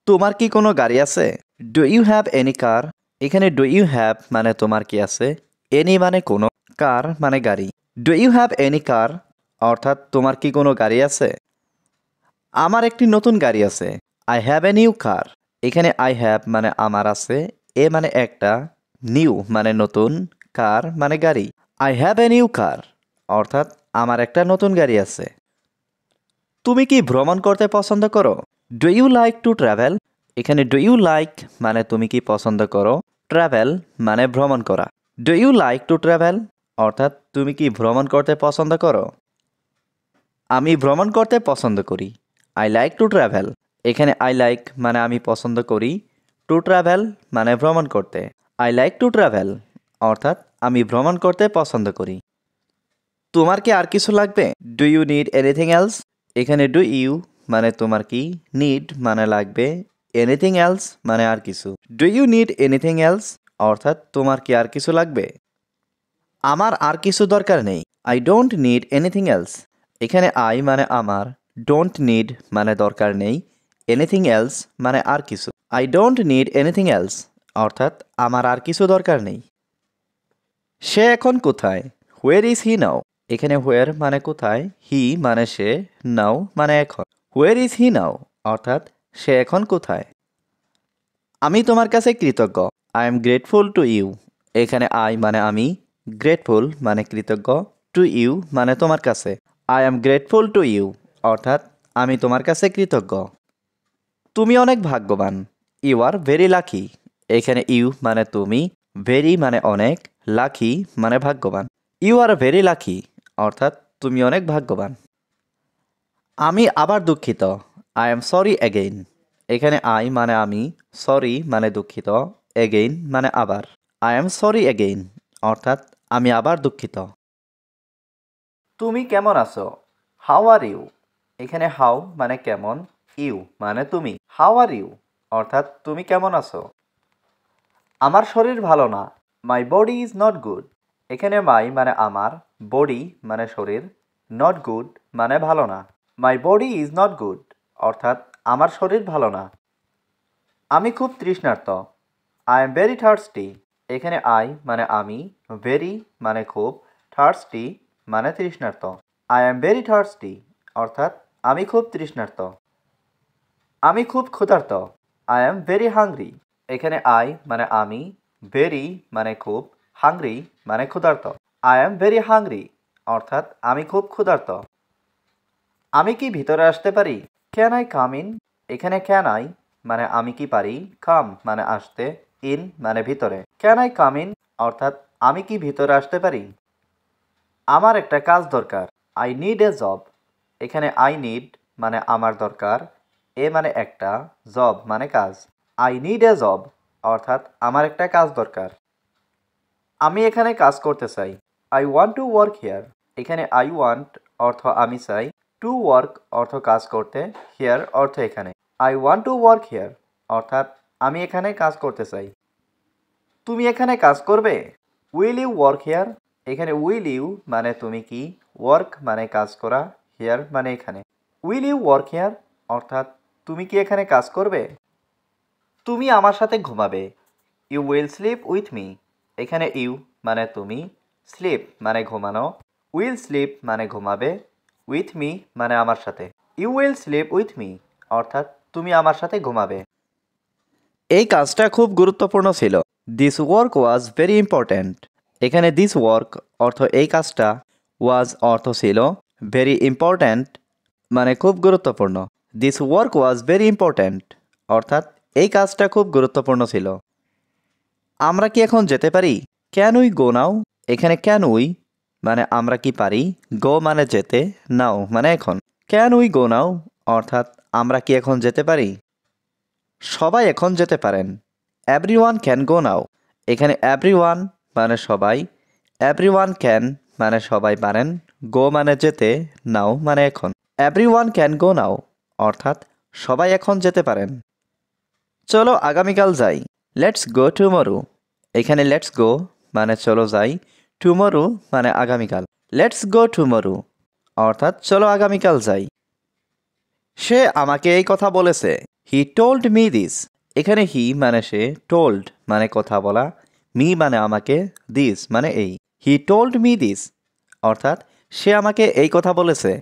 তোমার কি কোনো গাড়ি আছে? ডু ইউ হ্যাভ এনি কার? এখানে ডু ইউ হ্যাভ মানে তোমার কি আছে, এনি মানে কোনো, কার মানে গাড়ি। ডু ইউ হ্যাভ এনি কার অর্থাৎ তোমার কি কোনো গাড়ি আছে? আমার একটি নতুন গাড়ি আছে। I have a new car. এখানে আই হ্যাভ মানে আমার আছে, এ মানে একটা, নিউ মানে নতুন, কার মানে গাড়ি। I have a new car অর্থাৎ আমার একটা নতুন গাড়ি আছে। তুমি কি ভ্রমণ করতে পছন্দ করো? Do you like to travel? এখানে ডু ইউ লাইক মানে তুমি কি পছন্দ করো, ট্রাভেল মানে ভ্রমণ করা। Do you like to travel অর্থাৎ তুমি কি ভ্রমণ করতে পছন্দ করো? আমি ভ্রমণ করতে পছন্দ করি। I like to travel. এখানে আই লাইক মানে আমি পছন্দ করি, টু ট্রাভেল মানে ভ্রমণ করতে। আই লাইক টু ট্রাভেল অর্থাৎ আমি ভ্রমণ করতে পছন্দ করি। তোমার কি আর কিছু লাগবে? Do you need anything else? এখানে ডু ইউ মানে তোমার কি, নিড মানে লাগবে, এনিথিং এলস মানে আর কিছু। Do you need anything else অর্থাৎ তোমার কি আর কিছু লাগবে? আমার আর কিছু দরকার নেই। I don't need anything else. এখানে আই মানে আমার, ডোন্ট নিড মানে দরকার নেই, এনিথিং এলস মানে আর কিছু। I don't need anything else অর্থাৎ আমার আর কিছু দরকার নেই। সে এখন কোথায়? হোয়ার ইজ হি নাও? এখানে হোয়ার মানে কোথায়, হি মানে সে, নাও মানে এখন। হোয়ার ইজ হি নাও অর্থাৎ সে এখন কোথায়? আমি তোমার কাছে কৃতজ্ঞ। I am grateful to you. এখানে আই মানে আমি, গ্রেটফুল মানে কৃতজ্ঞ, টু ইউ মানে তোমার কাছে। I am grateful to you অর্থাৎ আমি তোমার কাছে কৃতজ্ঞ। তুমি অনেক ভাগ্যবান। You are very lucky. এখানে ইউ মানে তুমি, ভেরি মানে অনেক, লাকি মানে ভাগ্যবান। ইউ আর ভেরি লাকি অর্থাৎ তুমি অনেক ভাগ্যবান। আমি আবার দুঃখিত। I am sorry again. এখানে আই মানে আমি, সরি মানে দুঃখিত, অ্যাগেইন মানে আবার। আই এম সরি অ্যাগেইন অর্থাৎ আমি আবার দুঃখিত। তুমি কেমন আছো? How are you? এখানে হাউ মানে কেমন, ইউ মানে তুমি। হাউ আর ইউ অর্থাৎ তুমি কেমন আছো? আমার শরীর ভালো না। My body is not good. এখানে মাই মানে আমার, বডি মানে শরীর, নট গুড মানে ভালো না। My body is not good অর্থাৎ আমার শরীর ভালো না। আমি খুব তৃষ্ণার্ত। I am very thirsty. এখানে আই মানে আমি, ভেরি মানে খুব, থার্সটি মানে তৃষ্ণার্ত। আই এম ভেরি থার্সটি অর্থাৎ আমি খুব তৃষ্ণার্ত। আমি খুব ক্ষুধার্ত। I am very hungry. এখানে আই মানে আমি, ভেরি মানে খুব, হাংরি মানে ক্ষুধার্ত। আই এম ভেরি হাংরি অর্থাৎ আমি খুব ক্ষুধার্ত। আমি কি ভিতরে আসতে পারি? Can I come in? এখানে ক্যান আই মানে আমি কি পারি, কাম মানে আসতে, ইন মানে ভিতরে। ক্যান আই কাম ইন অর্থাৎ আমি কি ভিতরে আসতে পারি? আমার একটা কাজ দরকার। I need a job. এখানে আই নিড মানে আমার দরকার, এ মানে একটা, জব মানে কাজ। আই নিড এ জব অর্থাৎ আমার একটা কাজ দরকার। আমি এখানে কাজ করতে চাই। I want to work here. এখানে আই ওয়ান্ট অর্থ আমি চাই, টু ওয়ার্ক অর্থ কাজ করতে, হিয়ার অর্থ এখানে। I want to work here অর্থাৎ আমি এখানে কাজ করতে চাই। তুমি এখানে কাজ করবে? Will you work here? এখানে উইল ইউ মানে তুমি কি, ওয়ার্ক মানে কাজ করা, হিয়ার মানে এখানে। উইল ইউ ওয়ার্ক হিয়ার অর্থাৎ তুমি কি এখানে কাজ করবে? তুমি আমার সাথে ঘুমাবে। You will sleep with me. এখানে ইউ মানে তুমি, স্লিপ মানে ঘুমানো, উইল স্লিপ মানে ঘুমাবে, উইথ মি মানে আমার সাথে। You will sleep with me অর্থাৎ তুমি আমার সাথে ঘুমাবে। এই কাজটা খুব গুরুত্বপূর্ণ ছিল। This work was very important. এখানে দিস ওয়ার্ক অর্থ এই কাজটা, ওয়াজ অর্থ ছিল, ভেরি ইম্পর্ট্যান্ট মানে খুব গুরুত্বপূর্ণ। This work was very important অর্থাৎ এই কাজটা খুব গুরুত্বপূর্ণ ছিল। আমরা কি এখন যেতে পারি? ক্যান উই গো নাও? এখানে ক্যান উই মানে আমরা কি পারি, গো মানে যেতে, নাও মানে এখন। ক্যান উই গো নাও অর্থাৎ আমরা কি এখন যেতে পারি? সবাই এখন যেতে পারেন। এভরিওয়ান ক্যান গো নাও। এখানে এভরিওয়ান মানে সবাই, এভরিওয়ান ক্যান মানে সবাই পারেন, গো মানে যেতে, নাও মানে এখন। এভরিওয়ান ক্যান গো নাও অর্থাৎ সবাই এখন যেতে পারেন। চলো আগামীকাল যাই। Let's go tomorrow. এখানে লেটস গো মানে চলো যাই, টুমরো মানে আগামীকাল। লেটস গো টুমরো অর্থাৎ চলো আগামীকাল যাই। সে আমাকে এই কথা বলেছে। He told me this. এখানে হি মানে সে, টোল্ড মানে কথা বলা, মি মানে আমাকে, দিস মানে এই। হি টোল্ড মি দিস অর্থাৎ সে আমাকে এই কথা বলেছে।